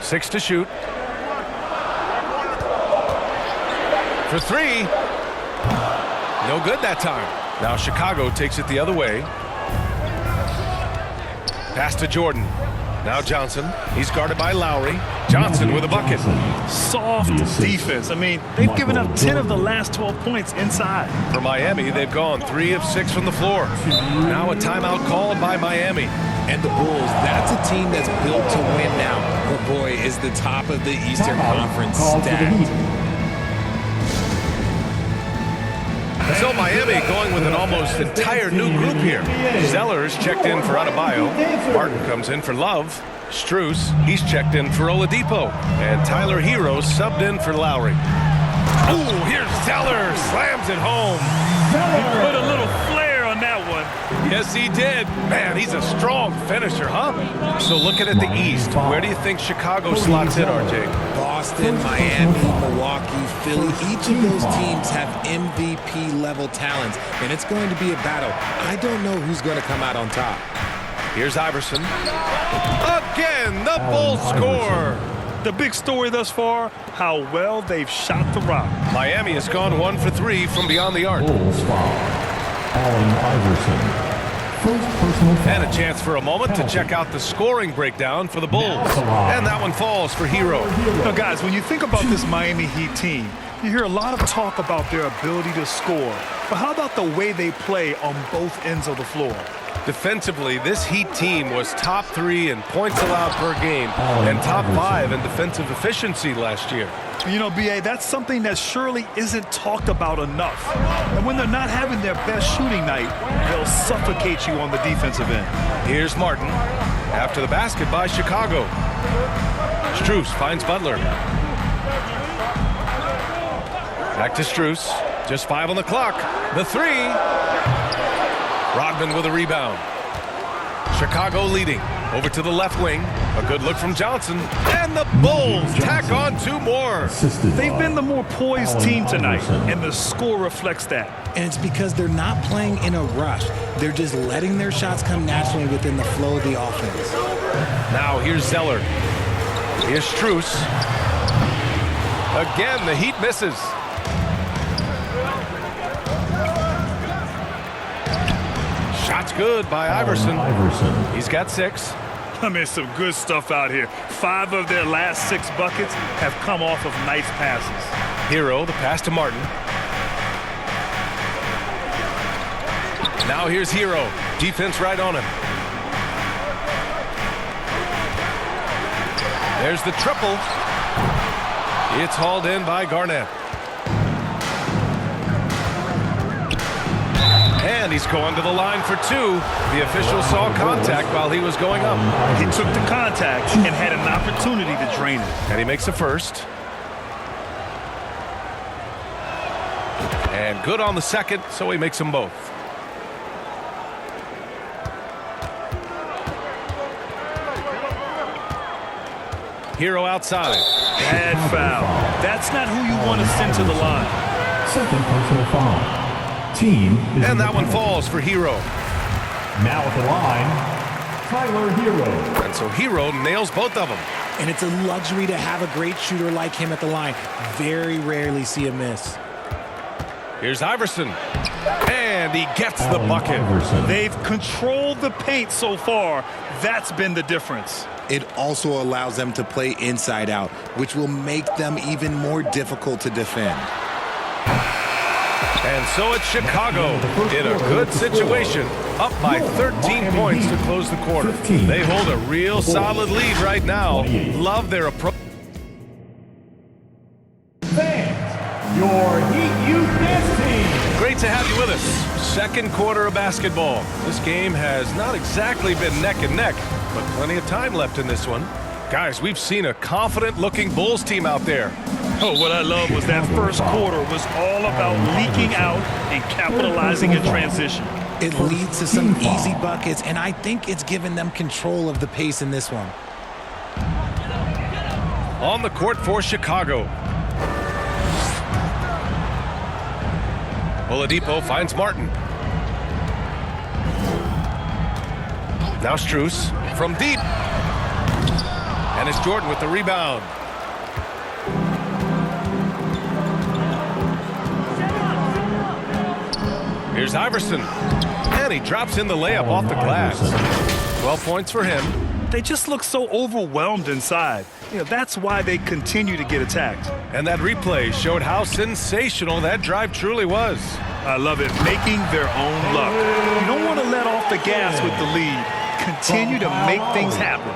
6 to shoot. For 3. No good that time. Now Chicago takes it the other way. Pass to Jordan. Now Johnson. He's guarded by Lowry. Johnson with a bucket. Soft defense. I mean, they've given up 10 of the last 12 points inside. For Miami, they've gone 3 of 6 from the floor. Now a timeout called by Miami. And the Bulls, that's a team that's built to win now. But boy, is the top of the Eastern Conference stacked. So Miami going with an almost entire new group here. Zellers checked in for Adebayo. Martin comes in for Love. Strus, he's checked in for Oladipo. And Tyler Hero subbed in for Lowry. Ooh, here's Zellers. Slams it home. He put a little flair on that one. Yes, he did. Man, he's a strong finisher, huh? So looking at the East, where do you think Chicago slots in, RJ? Boston, Miami, Milwaukee, Philly, each of those teams have MVP-level talents, and it's going to be a battle. I don't know who's going to come out on top. Here's Iverson. Again, the Bulls score. The big story thus far, how well they've shot the rock. Miami has gone 1 for 3 from beyond the arc. Bulls foul. Allen Iverson. First personal foul. And a chance for a moment to check out the scoring breakdown for the Bulls. And that one falls for Hero. Now, guys, when you think about this Miami Heat team, you hear a lot of talk about their ability to score. But how about the way they play on both ends of the floor? Defensively, this Heat team was top 3 in points allowed per game and top 5 in defensive efficiency last year. You know, B.A., that's something that surely isn't talked about enough. And when they're not having their best shooting night, they'll suffocate you on the defensive end. Here's Martin. After the basket by Chicago. Strus finds Butler. Back to Strus. Just 5 on the clock. The 3. Rodman with a rebound. Chicago leading. Over to the left wing. A good look from Johnson. And the Bulls tack on 2 more. They've been the more poised team tonight, and the score reflects that. And it's because they're not playing in a rush. They're just letting their shots come naturally within the flow of the offense. Now here's Zeller. Here's Strus. Again, the Heat misses. Shot's good by Iverson. He's got 6. I mean, some good stuff out here. 5 of their last 6 buckets have come off of nice passes. Hero, the pass to Martin. Now here's Hero. Defense right on him. There's the triple. It's hauled in by Garnett. And he's going to the line for 2. The official saw contact while he was going up. He took the contact and had an opportunity to drain it. And he makes a first. And good on the second, so he makes them both. Hero outside. Bad foul. That's not who you want to send to the line. Second personal foul. Team is and that one falls for Hero. Now at the line, Tyler Hero. And so Hero nails both of them. And it's a luxury to have a great shooter like him at the line. Very rarely see a miss. Here's Iverson. And he gets the bucket. They've controlled the paint so far. That's been the difference. It also allows them to play inside out, which will make them even more difficult to defend. And so it's Chicago in a good situation, up by 13 points to close the quarter. They hold a real solid lead right now. Love their approach. Fans, your Heat Youth Dance Team. Great to have you with us. Second quarter of basketball. This game has not exactly been neck and neck, but plenty of time left in this one. Guys, we've seen a confident-looking Bulls team out there. Oh, what I love was that first quarter was all about leaking out and capitalizing in transition. It leads to some easy buckets, and I think it's given them control of the pace in this one. On the court for Chicago. Oladipo finds Martin. Now Strus from deep. And it's Jordan with the rebound. Here's Iverson. And he drops in the layup off the glass. 12 points for him. They just look so overwhelmed inside. That's why they continue to get attacked. And that replay showed how sensational that drive truly was. I love it. Making their own luck. You don't want to let off the gas with the lead. Continue to make things happen.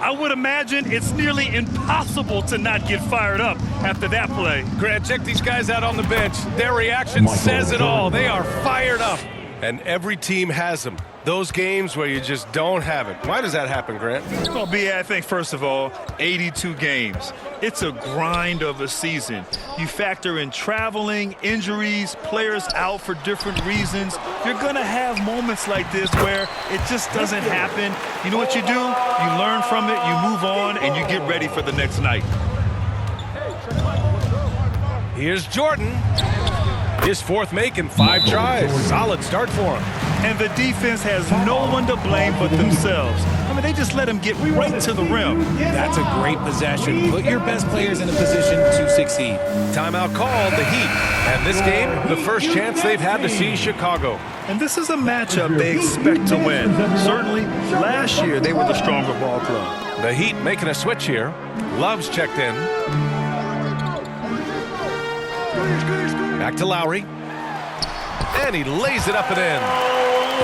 I would imagine it's nearly impossible to not get fired up after that play. Grant, check these guys out on the bench. Their reaction says it all. They are fired up. And every team has them. Those games where you just don't have it. Why does that happen, Grant? Well, B, I think, first of all, 82 games. It's a grind of a season. You factor in traveling, injuries, players out for different reasons. You're going to have moments like this where it just doesn't happen. You know what you do? You learn from it, you move on, and you get ready for the next night. Here's Jordan. His fourth make in 5 tries. Solid start for him. And the defense has no one to blame but themselves. I mean, they just let him get right to the rim. That's a great possession. Put your best players in a position to succeed. Timeout called, the Heat. And this game, the first chance they've had to see Chicago. And this is a matchup they expect to win. Certainly, last year they were the stronger ball club. The Heat making a switch here. Love's checked in. Back to Lowry. And he lays it up and in.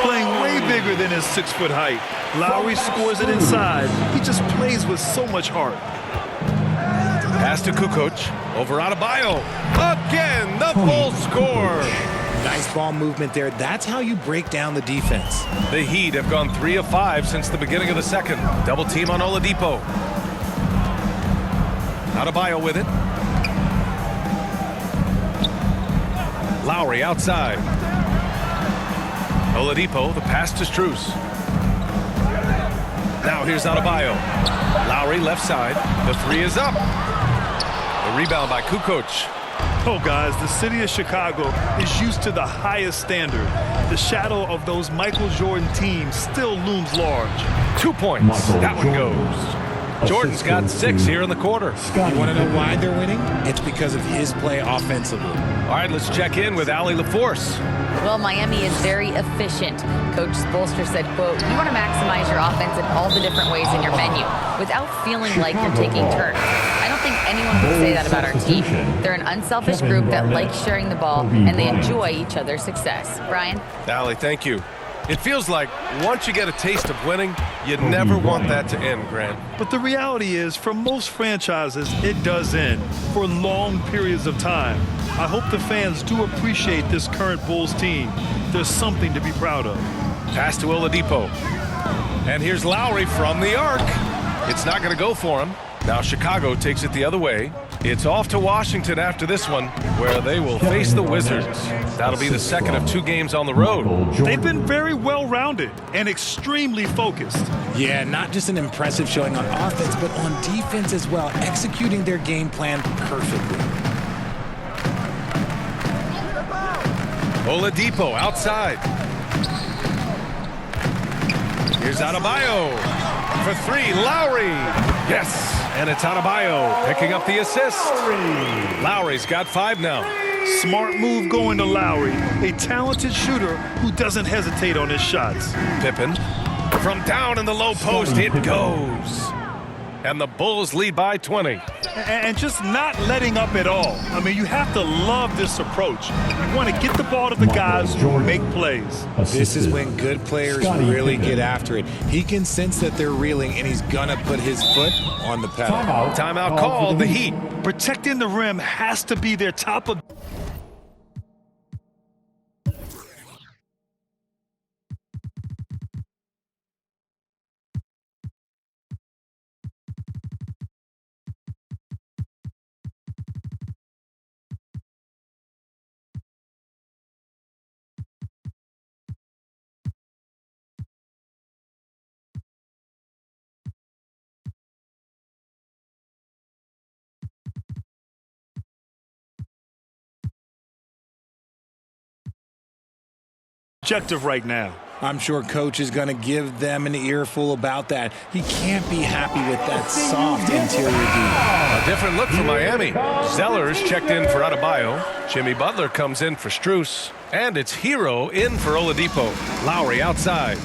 Playing way bigger than his 6-foot height. Lowry scores it inside. He just plays with so much heart. Pass to Kukoc. Over Adebayo. Again, the full score. Nice ball movement there. That's how you break down the defense. The Heat have gone 3 of 5 since the beginning of the second. Double team on Oladipo. Adebayo with it. Lowry outside. Oladipo, the pass to Strus. Now here's Adebayo. Lowry left side. The 3 is up. The rebound by Kukoc. Oh, guys, the city of Chicago is used to the highest standard. The shadow of those Michael Jordan teams still looms large. 2 points. That one goes. Jordan's got 6 here in the quarter. You want to know why they're winning? It's because of his play offensively. All right, let's check in with Allie LaForce. Well, Miami is very efficient. Coach Spoelstra said, quote, you want to maximize your offense in all the different ways in your menu without feeling like you're taking turns. I don't think anyone would say that about our team. They're an unselfish group that likes sharing the ball, and they enjoy each other's success. Brian? Allie, thank you. It feels like once you get a taste of winning, you never want that to end, Grant. But the reality is, for most franchises, it does end for long periods of time. I hope the fans do appreciate this current Bulls team. There's something to be proud of. Pass to Oladipo. And here's Lowry from the arc. It's not going to go for him. Now Chicago takes it the other way. It's off to Washington after this one, where they will face the Wizards. That'll be the second of 2 games on the road. They've been very well-rounded and extremely focused. Yeah, not just an impressive showing on offense, but on defense as well, executing their game plan perfectly. Oladipo outside. Here's Adebayo for 3. Lowry. Yes, and it's Adebayo picking up the assist. Lowry's got 5 now. Smart move going to Lowry, a talented shooter who doesn't hesitate on his shots. Pippen from down in the low post, it goes. And the Bulls lead by 20. And just not letting up at all. I mean, you have to love this approach. You want to get the ball to the guys who make plays. This is when good players really get after it. He can sense that they're reeling, and he's going to put his foot on the pedal. Timeout called, the Heat. Protecting the rim has to be their top of... objective right now. I'm sure coach is going to give them an earful about that. He can't be happy with that soft interior D. A different look for Miami. Zellers checked in for Adebayo. Jimmy Butler comes in for Strus. And it's Hero in for Oladipo. Lowry outside.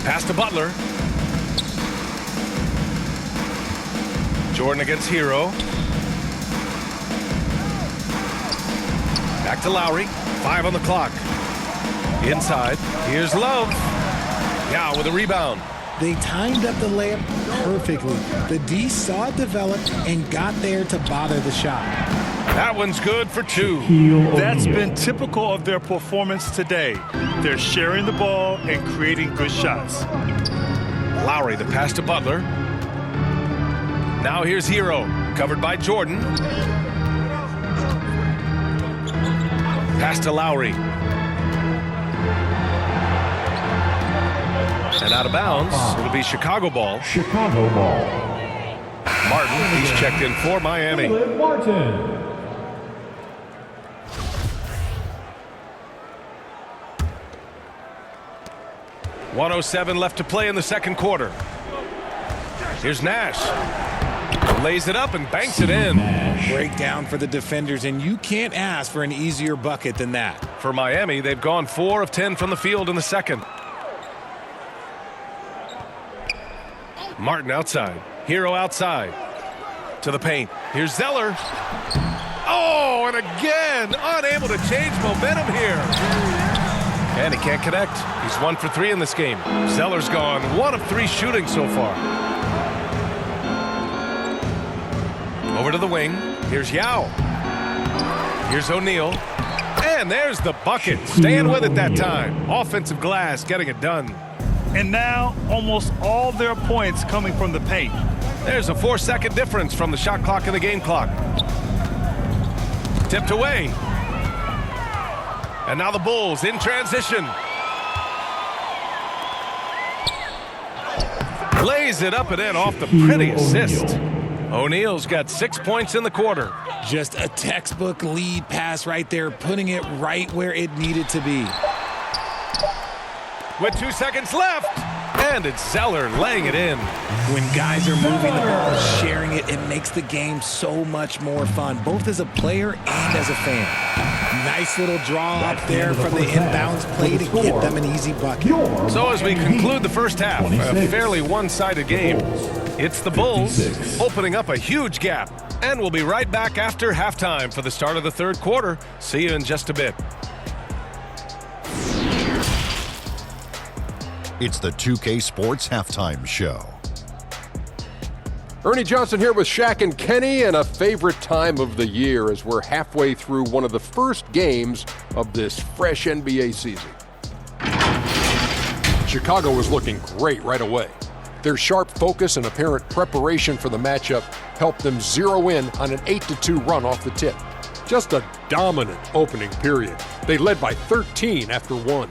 Pass to Butler. Jordan against Hero. Back to Lowry. 5 on the clock. Inside. Here's Love. Now with a rebound. They timed up the layup perfectly. The D saw it develop and got there to bother the shot. That one's good for 2. That's been typical of their performance today. They're sharing the ball and creating good shots. Lowry, the pass to Butler. Now here's Hero, covered by Jordan. Pass to Lowry. And out of bounds, it'll be Chicago ball. Chicago ball. Martin, he's checked in for Miami. Caleb Martin. .107 left to play in the second quarter. Here's Nash. Lays it up and banks it in. Breakdown for the defenders, and you can't ask for an easier bucket than that. For Miami, they've gone 4 of 10 from the field in the second. Martin outside. Hero outside. To the paint. Here's Zeller. Oh, and again, unable to change momentum here. And he can't connect. He's 1 for 3 in this game. Zeller's gone 1 of 3 shooting so far. Over to the wing. Here's Yao. Here's O'Neal. And there's the bucket. Staying with it that time. Offensive glass, getting it done. And now almost all their points coming from the paint. There's a 4-second difference from the shot clock and the game clock. Tipped away. And now the Bulls in transition. Lays it up and in off the pretty assist. O'Neal's got 6 points in the quarter. Just a textbook lead pass right there, putting it right where it needed to be. With 2 seconds left. And it's Zeller laying it in. When guys are moving the ball, sharing it, it makes the game so much more fun, both as a player and as a fan. Nice little draw up there from the inbounds play to get them an easy bucket. So as we conclude the first half, a fairly one-sided game, it's the Bulls opening up a huge gap. And we'll be right back after halftime for the start of the third quarter. See you in just a bit. It's the 2K Sports Halftime Show. Ernie Johnson here with Shaq and Kenny, and a favorite time of the year as we're halfway through one of the first games of this fresh NBA season. Chicago was looking great right away. Their sharp focus and apparent preparation for the matchup helped them zero in on an 8-2 run off the tip. Just a dominant opening period. They led by 13 after 1.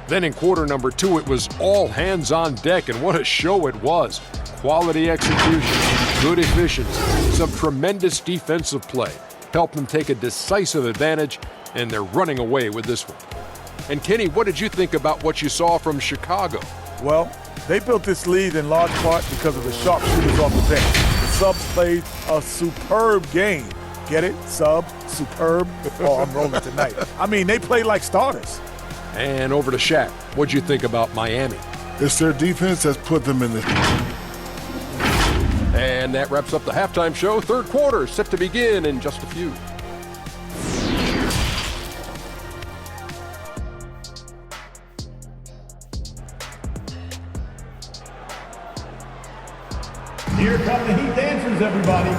Then in quarter number 2, it was all hands on deck, and what a show it was. Quality execution, good efficiency, some tremendous defensive play. Helped them take a decisive advantage, and they're running away with this one. And Kenny, what did you think about what you saw from Chicago? Well, they built this lead in large part because of the sharpshooters off the bench. The subs played a superb game. Get it? Sub, superb. Oh, I'm rolling tonight. I mean, they played like starters. And over to Shaq. What'd you think about Miami? It's their defense that's put them in this. And that wraps up the halftime show. Third quarter set to begin in just a few. Here come the Heat dancers, everybody.